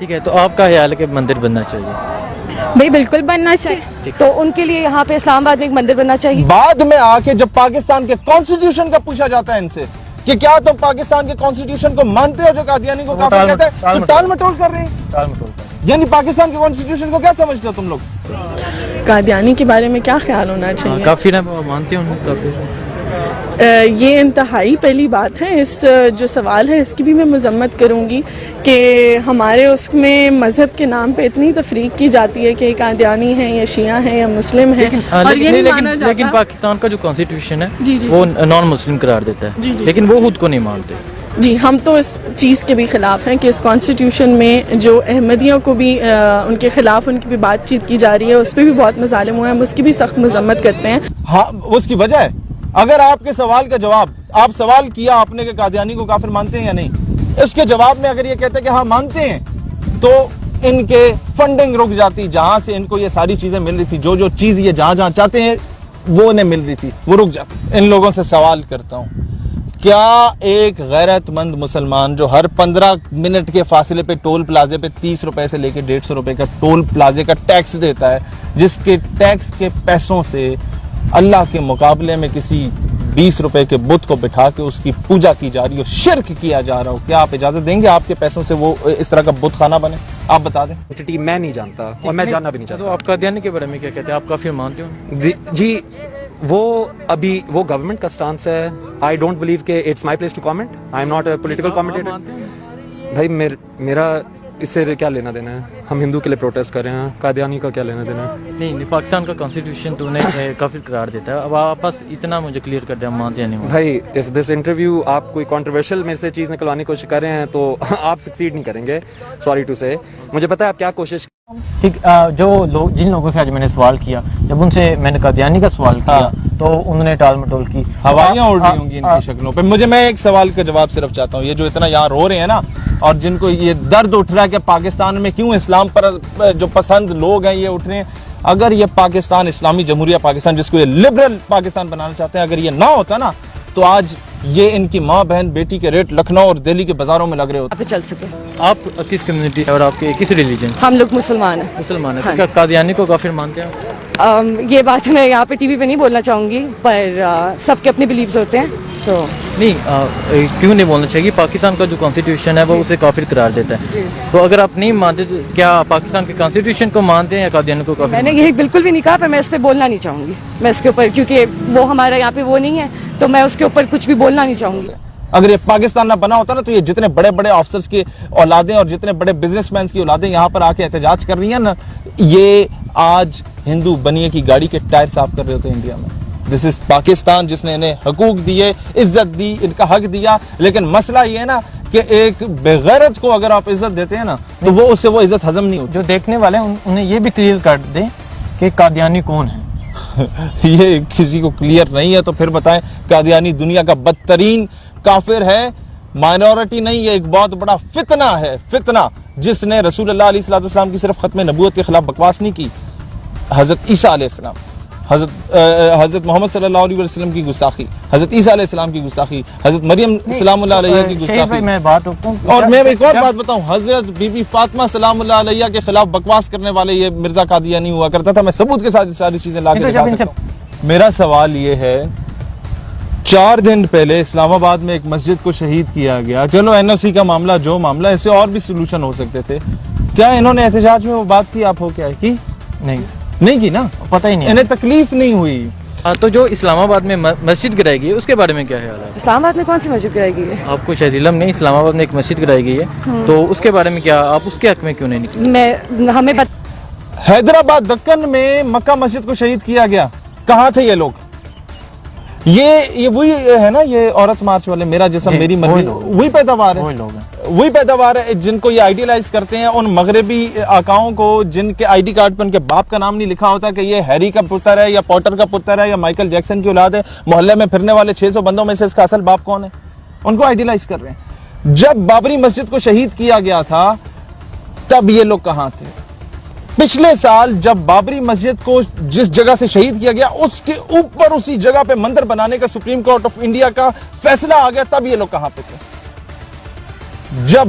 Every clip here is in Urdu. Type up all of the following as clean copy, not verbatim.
ٹھیک ہے، تو آپ کا خیال ہے کہ مندر بننا چاہیے؟ بھائی بالکل بننا چاہیے، تو ان کے لیے یہاں پہ اسلام آباد میں ایک مندر بننا چاہیے۔ بعد میں آ کے جب پاکستان کے کانسٹیٹیوشن کا پوچھا جاتا ہے ان سے کہ کیا تم پاکستان کے کانسٹیٹیوشن کو مانتے ہو جو قادیانی کو کافر کہتے ہیں، تو ٹال مٹول کر رہے ہیں۔ یعنی پاکستان کے کانسٹیٹیوشن کو کیا سمجھتے ہو تم لوگ؟ قادیانی کے بارے میں کیا خیال ہونا چاہیے؟ کافر ہیں، مانتے ہیں کافر؟ یہ انتہائی پہلی بات ہے۔ اس جو سوال ہے اس کی بھی میں مذمت کروں گی کہ ہمارے اس میں مذہب کے نام پہ اتنی تفریق کی جاتی ہے کہ قادیانی ہیں یا شیعہ ہیں یا مسلم ہیں، اور یہ نہیں مانا جاتا۔ لیکن پاکستان کا جو کانسٹیٹیوشن ہے جی جی وہ نان مسلم قرار دیتا ہے، لیکن وہ خود کو نہیں مانتے۔ جی، ہم تو اس چیز کے بھی خلاف ہیں کہ اس کانسٹیٹیوشن میں جو احمدیوں کو بھی ان کے خلاف ان کی بھی بات چیت کی جا رہی ہے، اس پہ بھی بہت مظالم ہوئے ہیں، ہم اس کی بھی سخت مذمت کرتے ہیں۔ ہاں، اس کی وجہ ہے اگر آپ کے سوال کا جواب، آپ سوال کیا آپ نے کہ قادیانی کو کافر مانتے ہیں یا نہیں، اس کے جواب میں اگر یہ کہتے کہ ہاں مانتے ہیں، تو ان کے فنڈنگ رک جاتی، جہاں سے ان کو یہ ساری چیزیں مل رہی تھی، جو چیز یہ جہاں چاہتے ہیں وہ انہیں مل رہی تھی، وہ رک جاتی۔ ان لوگوں سے سوال کرتا ہوں، کیا ایک غیرت مند مسلمان جو ہر 15 منٹ کے فاصلے پہ ٹول پلازے پہ 30 روپے سے لے کے 150 روپے کا ٹول پلازے کا ٹیکس دیتا ہے، جس کے ٹیکس کے پیسوں سے اللہ کے مقابلے میں کسی 20 روپے کے بت کو بٹھا کے اس کی پوجا کی جا رہی ہو، شرک کیا جا رہا ہو، کیا آپ اجازت دیں گے آپ کے پیسوں سے وہ اس طرح کا بت خانہ بنے؟ آپ بتا دیں۔ میں نہیں جانتا اور میں جاننا بھی نہیں تو چاہتا۔ آپ قادیانی کے بارے میں کیا کہتے ہیں؟ آپ کافر مانتے ہو؟ جی، وہ ابھی وہ گورنمنٹ کا سٹانس ہے۔ آئی ڈونٹ بلیو کہ it's my place to comment, I am not a political commentator. بھائی میرا اس سے کیا لینا دینا ہے؟ ہم ہندو کے لیے پروٹیسٹ کر رہے ہیں، قادیانی کا کیا لینا دینا ہے؟ نہیں، پاکستان کا کانسٹیٹیوشن تو انہیں کافر قرار دیتا ہے۔ اب آپ بس اتنا مجھے کلیئر کر دیں، ہم مانتے ہیں نہیں؟ بھائی اف دس انٹرویو آپ کوئی کنٹروورشل میرے سے چیز نکلوانے کی کوشش کر رہے ہیں تو آپ سکسیڈ نہیں کریں گے، سوری ٹو سے۔ مجھے پتا ہے آپ کیا کوشش۔ ٹھیک، جو لوگ جن لوگوں سے آج میں نے سوال کیا، جب ان سے میں نے قادیانی کا سوال کیا تو انہوں نے ٹال مٹول کی، ہوائیاں اڑ رہی ہوں گی ان کی شکلوں پہ۔ میں ایک سوال کا جواب صرف چاہتا ہوں، یہ جو اتنا یہاں رو رہے ہیں نا، اور جن کو یہ درد اٹھ رہا ہے کہ پاکستان میں کیوں اسلام پر جو پسند لوگ ہیں یہ اٹھ رہے ہیں، اگر یہ پاکستان اسلامی جمہوریہ پاکستان جس کو یہ لبرل پاکستان بنانا چاہتے ہیں، اگر یہ نہ ہوتا نا تو آج یہ ان کی ماں بہن بیٹی کے ریٹ لکھنؤ اور دہلی کے بازاروں میں لگ رہے ہوتے۔ چل سکے۔ آپ کس کمیونٹی اور آپ کے کس ریلیجن؟ ہم لوگ مسلمان ہیں۔ مسلمان ہیں۔ کیا قادیانی کو کافر مانتے ہیں؟ یہ بات میں یہاں پہ ٹی وی پہ نہیں بولنا چاہوں گی، پر سب کے اپنے بلیفز ہوتے ہیں، تو نہیں، کیوں نہیں بولنا چاہیے؟ پاکستان کا جو کانسٹیٹیوشن ہے وہ اسے کافر قرار دیتا ہے، تو اگر آپ نہیں مانتے تو کیا پاکستان کے کانسٹیٹیوشن کو مانتے ہیں یا قادیانی کو کافر؟ میں نے یہ بالکل بھی نہیں کہا، پر میں اس پہ بولنا نہیں چاہوں گی، میں اس کے اوپر، کیونکہ وہ ہمارا یہاں پہ وہ نہیں ہے، تو میں اس کے اوپر کچھ بھی بولنا نہیں چاہوں گی۔ اگر یہ پاکستان نہ بنا ہوتا نا تو یہ جتنے بڑے بڑے آفسرز کی اولادیں اور جتنے بڑے بزنس مینز کی اولادیں یہاں پر آ کے احتجاج کر رہی ہیں نا، یہ آج ہندو بنیے کی گاڑی کے ٹائر صاف کر رہے ہوتے ہیں انڈیا میں۔ دس از پاکستان جس نے انہیں حقوق دیے، عزت دی، ان کا حق دیا، لیکن مسئلہ یہ ہے نا کہ ایک بغیرت کو اگر آپ عزت دیتے ہیں نا تو وہ اس سے وہ عزت ہضم نہیں ہوتی۔ جو دیکھنے والے ہیں انہیں یہ بھی کلیئر کر دیں کہ قادیانی کون ہے۔ یہ کسی کو کلیئر نہیں ہے تو پھر بتائیں۔ قادیانی دنیا کا بدترین کافر ہے، مائنورٹی نہیں، یہ ایک بہت بڑا فتنہ ہے، فتنہ جس نے رسول اللہ علیہ السلام کی صرف ختم نبوت کے خلاف بکواس نہیں کی، حضرت عیسیٰ علیہ السلام، حضرت محمد صلی اللہ علیہ وسلم کی گستاخی، حضرت عیسیٰ علیہ السلام کی گستاخی، حضرت مریم سلام اللہ علیہ کی گستاخی، میں بات رکھتا ہوں اور میں ایک اور بات بتاؤں، حضرت بی بی فاطمہ سلام اللہ علیہ کے خلاف بکواس کرنے والے یہ مرزا قادیانی ہوا کرتا تھا۔ میں ثبوت کے ساتھ ساری چیزیں لا کے دکھا سکتا ہوں۔ میرا سوال یہ ہے، 4 دن پہلے اسلام آباد میں ایک مسجد کو شہید کیا گیا، چلو این او سی کا معاملہ جو معاملہ، اس سے اور بھی سلوشن ہو سکتے تھے، کیا انہوں نے احتجاج میں وہ بات کی؟ آپ ہو کیا کی؟ نہیں کی نا، پتہ ہی نہیں، انہیں تکلیف نہیں ہوئی۔ تو جو اسلام آباد میں مسجد گرائی گئی ہے اس کے بارے میں کیا خیال ہے؟ اسلام آباد میں کون سی مسجد گرائی گئی ہے؟ آپ کو شاید علم نہیں، اسلام آباد میں ایک مسجد گرائی گئی ہے، تو اس کے بارے میں کیا آپ اس کے حق میں کیوں نہیں نکلے؟ ہمیں حیدرآباد دکن میں مکہ مسجد کو شہید کیا گیا، کہاں تھے یہ لوگ؟ یہ وہی ہے نا، یہ عورت مارچ والے، میرا جسم میری مرضی، وہی پیداوار ہے جن کو یہ آئیڈیلائز کرتے ہیں، ان مغربی آقاؤں کو جن کے آئی ڈی کارڈ پر ان کے باپ کا نام نہیں لکھا ہوتا کہ یہ ہیری کا پتر ہے یا پوٹر کا پتر ہے یا مائیکل جیکسن کی اولاد ہے، محلے میں پھرنے والے 600 بندوں میں سے اس کا اصل باپ کون ہے؟ ان کو آئیڈیلائز کر رہے ہیں۔ جب بابری مسجد کو شہید کیا گیا تھا تب یہ لوگ کہاں تھے؟ پچھلے سال جب بابری مسجد کو جس جگہ سے شہید کیا گیا اس کے اوپر اسی جگہ پہ مندر بنانے کا سپریم کورٹ آف انڈیا کا فیصلہ آ گیا، تب یہ لوگ کہاں پہ تھے؟ جب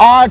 8